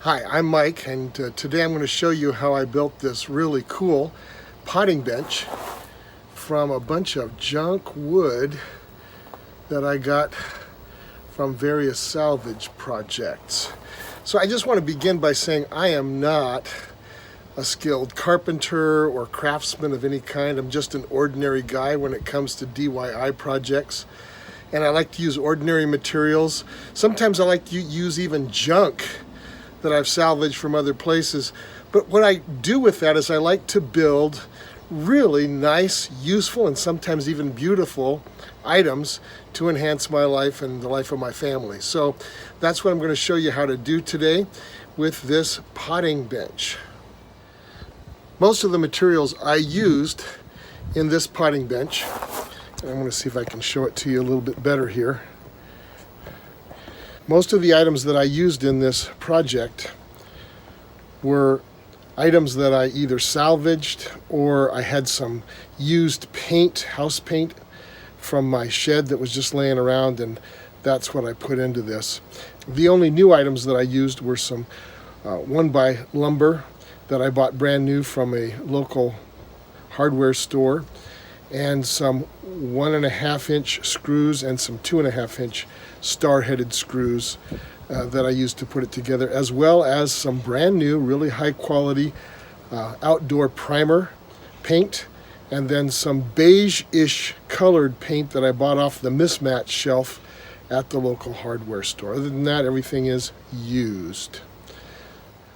Hi, I'm Mike, and today I'm going to show you how I built this really cool potting bench from a bunch of junk wood that I got from various salvage projects. So I just want to begin by saying I am not a skilled carpenter or craftsman of any kind. I'm just an ordinary guy when it comes to DIY projects. And I like to use ordinary materials. Sometimes I like to use even junk that I've salvaged from other places. But what I do with that is I like to build really nice, useful, and sometimes even beautiful items to enhance my life and the life of my family. So that's what I'm going to show you how to do today with this potting bench. Most of the materials I used in this potting bench, and I'm going to see if I can show it to you a little bit better here. Most of the items that I used in this project were items that I either salvaged or I had some used paint, house paint, from my shed that was just laying around, and that's what I put into this. The only new items that I used were some 1x lumber that I bought brand new from a local hardware store, and some 1.5-inch screws and some 2.5-inch star-headed screws that I used to put it together, as well as some brand new, really high quality outdoor primer paint, and then some beige-ish colored paint that I bought off the mismatch shelf at the local hardware store. Other than that, everything is used.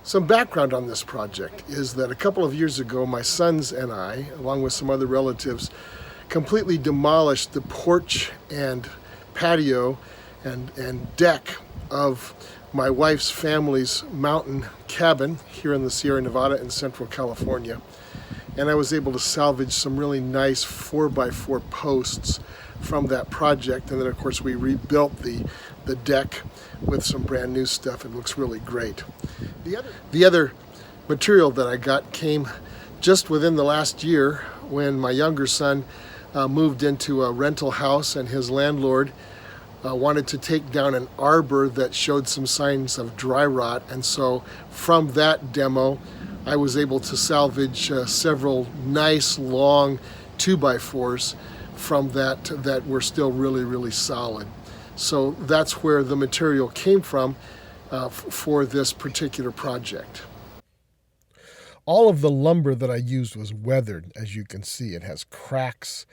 Some background on this project is that a couple of years ago, my sons and I, along with some other relatives, completely demolished the porch and patio and deck of my wife's family's mountain cabin here in the Sierra Nevada in Central California. And I was able to salvage some really nice 4x4 posts from that project. And then of course we rebuilt the deck with some brand new stuff. It looks really great. The other material that I got came just within the last year when my younger son moved into a rental house, and his landlord wanted to take down an arbor that showed some signs of dry rot. And so from that demo, I was able to salvage several nice long 2x4s from that were still really, really solid. So that's where the material came from for this particular project. All of the lumber that I used was weathered, as you can see. It has cracks,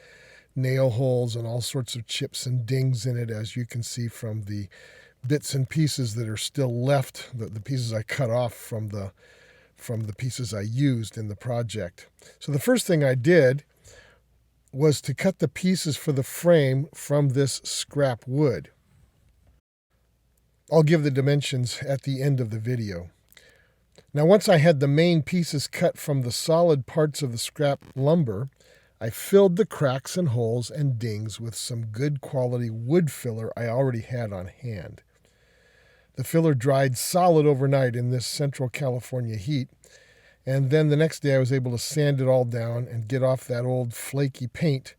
nail holes, and all sorts of chips and dings in it, as you can see from the bits and pieces that are still left, the pieces I cut off from the pieces I used in the project. So the first thing I did was to cut the pieces for the frame from this scrap wood. I'll give the dimensions at the end of the video. Now, once I had the main pieces cut from the solid parts of the scrap lumber, I filled the cracks and holes and dings with some good quality wood filler I already had on hand. The filler dried solid overnight in this Central California heat, and then the next day I was able to sand it all down and get off that old flaky paint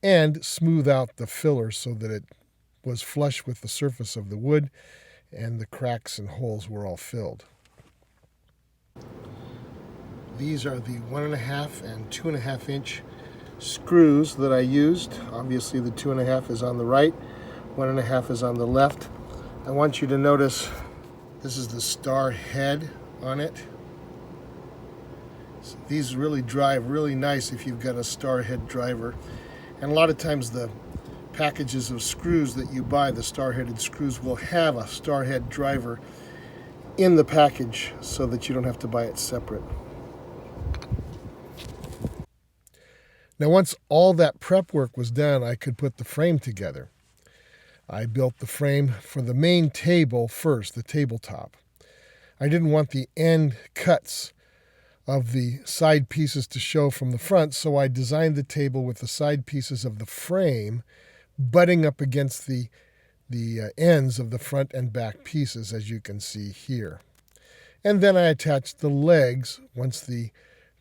and smooth out the filler so that it was flush with the surface of the wood and the cracks and holes were all filled. These are the 1.5 and 2.5-inch screws that I used. Obviously the 2.5 is on the right, 1.5 is on the left. I want you to notice this is the star head on it. So these really drive really nice if you've got a star head driver. And a lot of times the packages of screws that you buy, the star-headed screws, will have a star head driver in the package so that you don't have to buy it separate. Now, once all that prep work was done, I could put the frame together. I built the frame for the main table first, the tabletop. I didn't want the end cuts of the side pieces to show from the front, so I designed the table with the side pieces of the frame butting up against the ends of the front and back pieces, as you can see here. And then I attached the legs once the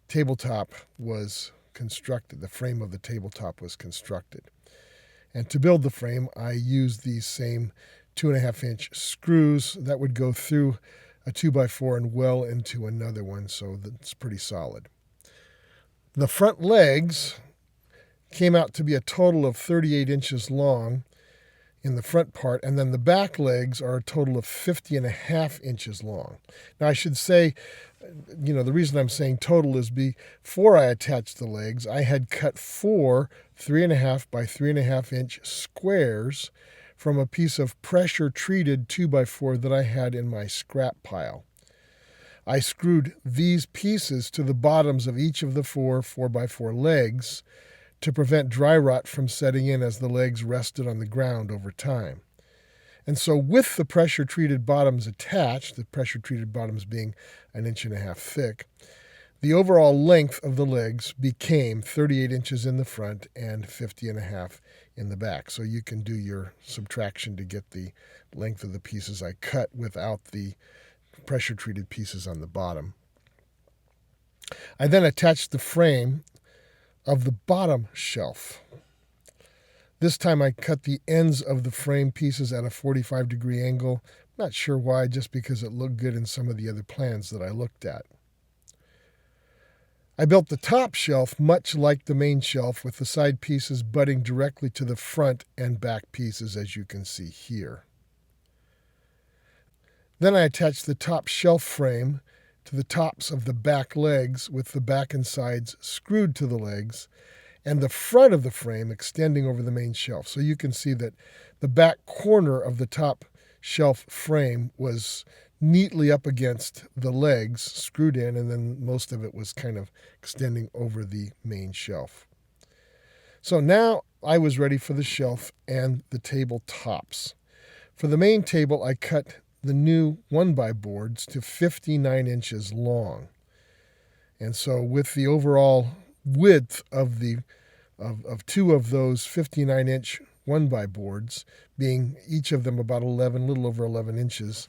tabletop was constructed, the frame of the tabletop was constructed. And to build the frame, I used these same 2.5-inch screws that would go through a 2x4 and well into another one, so that's pretty solid. The front legs came out to be a total of 38 inches long in the front part, and then the back legs are a total of 50.5 inches long. Now I should say, the reason I'm saying total is before I attached the legs, I had cut 4 3.5 by 3.5 inch squares from a piece of pressure treated 2x4 that I had in my scrap pile. I screwed these pieces to the bottoms of each of the 4x4 legs to prevent dry rot from setting in as the legs rested on the ground over time. And so with the pressure-treated bottoms attached, the pressure-treated bottoms being 1.5 inches thick, the overall length of the legs became 38 inches in the front and 50.5 in the back. So you can do your subtraction to get the length of the pieces I cut without the pressure-treated pieces on the bottom. I then attached the frame of the bottom shelf. This time I cut the ends of the frame pieces at a 45-degree angle. Not sure why, just because it looked good in some of the other plans that I looked at. I built the top shelf much like the main shelf, with the side pieces butting directly to the front and back pieces, as you can see here. Then I attached the top shelf frame to the tops of the back legs, with the back and sides screwed to the legs, and the front of the frame extending over the main shelf. So you can see that the back corner of the top shelf frame was neatly up against the legs, screwed in, and then most of it was kind of extending over the main shelf. So now I was ready for the shelf and the table tops. For the main table, I cut the new 1x boards to 59 inches long. And so with the overall width of two of those 59-inch 1x boards, being each of them about little over 11 inches,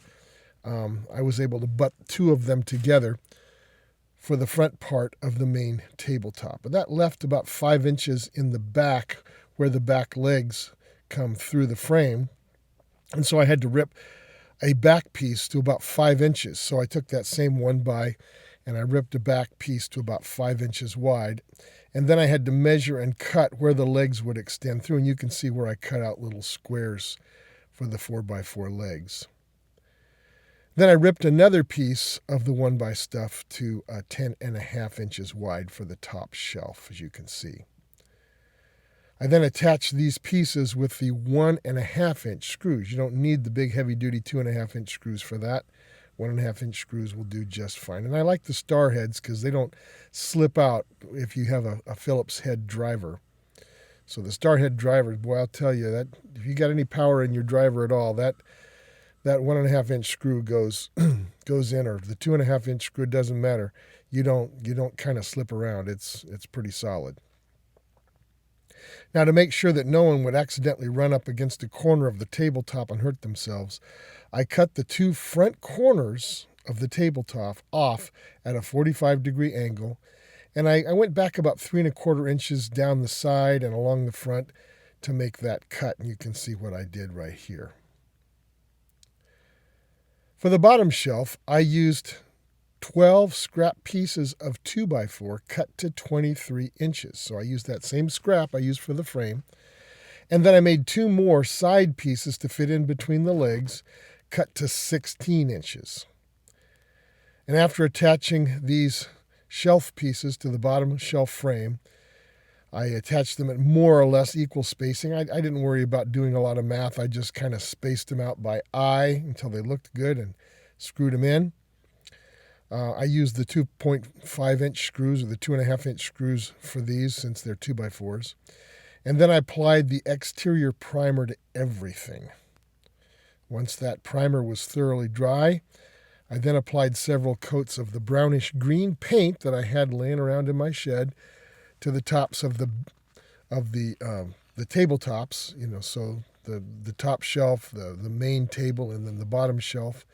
I was able to butt two of them together for the front part of the main tabletop. And that left about 5 inches in the back where the back legs come through the frame. And so I had to rip a back piece to about 5 inches. So I took that same 1x and I ripped a back piece to about 5 inches wide. And then I had to measure and cut where the legs would extend through. And you can see where I cut out little squares for the 4x4 legs. Then I ripped another piece of the 1x stuff to 10.5 inches wide for the top shelf, as you can see. I then attached these pieces with the 1.5 inch screws. You don't need the big heavy duty 2.5 inch screws for that. 1.5 inch screws will do just fine. And I like the star heads because they don't slip out if you have a Phillips head driver. So the star head drivers, boy, I'll tell you that if you got any power in your driver at all, that 1.5 inch screw goes in, or the 2.5 inch screw, doesn't matter. You don't kind of slip around. It's pretty solid. Now, to make sure that no one would accidentally run up against a corner of the tabletop and hurt themselves, I cut the two front corners of the tabletop off at a 45-degree angle, and I went back about 3.25 inches down the side and along the front to make that cut, and you can see what I did right here. For the bottom shelf, I used 12 scrap pieces of 2x4 cut to 23 inches. So I used that same scrap I used for the frame. And then I made two more side pieces to fit in between the legs, cut to 16 inches. And after attaching these shelf pieces to the bottom shelf frame, I attached them at more or less equal spacing. I didn't worry about doing a lot of math. I just kind of spaced them out by eye until they looked good and screwed them in. I used the 2.5 inch screws, or the 2.5 inch screws for these, since they're 2x4s. And then I applied the exterior primer to everything. Once that primer was thoroughly dry, I then applied several coats of the brownish green paint that I had laying around in my shed to the tops of the tabletops, so the top shelf, the main table, and then the bottom shelf.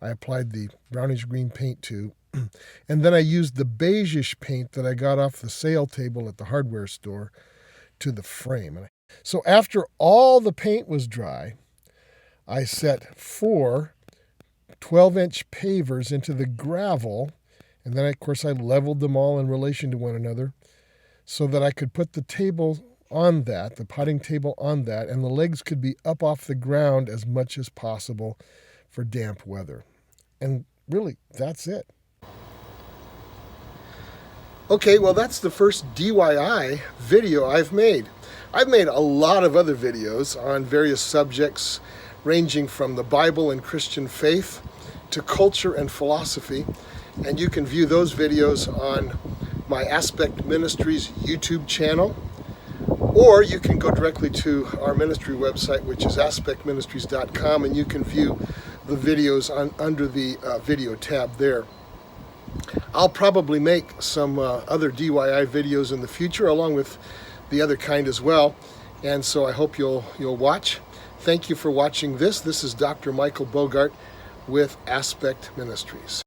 I applied the brownish green paint to, and then I used the beigeish paint that I got off the sale table at the hardware store to the frame. So after all the paint was dry, I set 4 12-inch pavers into the gravel, and then of course I leveled them all in relation to one another so that I could put the table on that, the potting table on that, and the legs could be up off the ground as much as possible for damp weather. And really, that's it. Okay, well, that's the first DIY video I've made. I've made a lot of other videos on various subjects ranging from the Bible and Christian faith to culture and philosophy, and you can view those videos on my Aspect Ministries YouTube channel, or you can go directly to our ministry website, which is aspectministries.com, and you can view the videos under the video tab there. I'll probably make some other DIY videos in the future, along with the other kind as well, and so I hope you'll watch. Thank you for watching this. This is Dr. Michael Bogart with Aspect Ministries.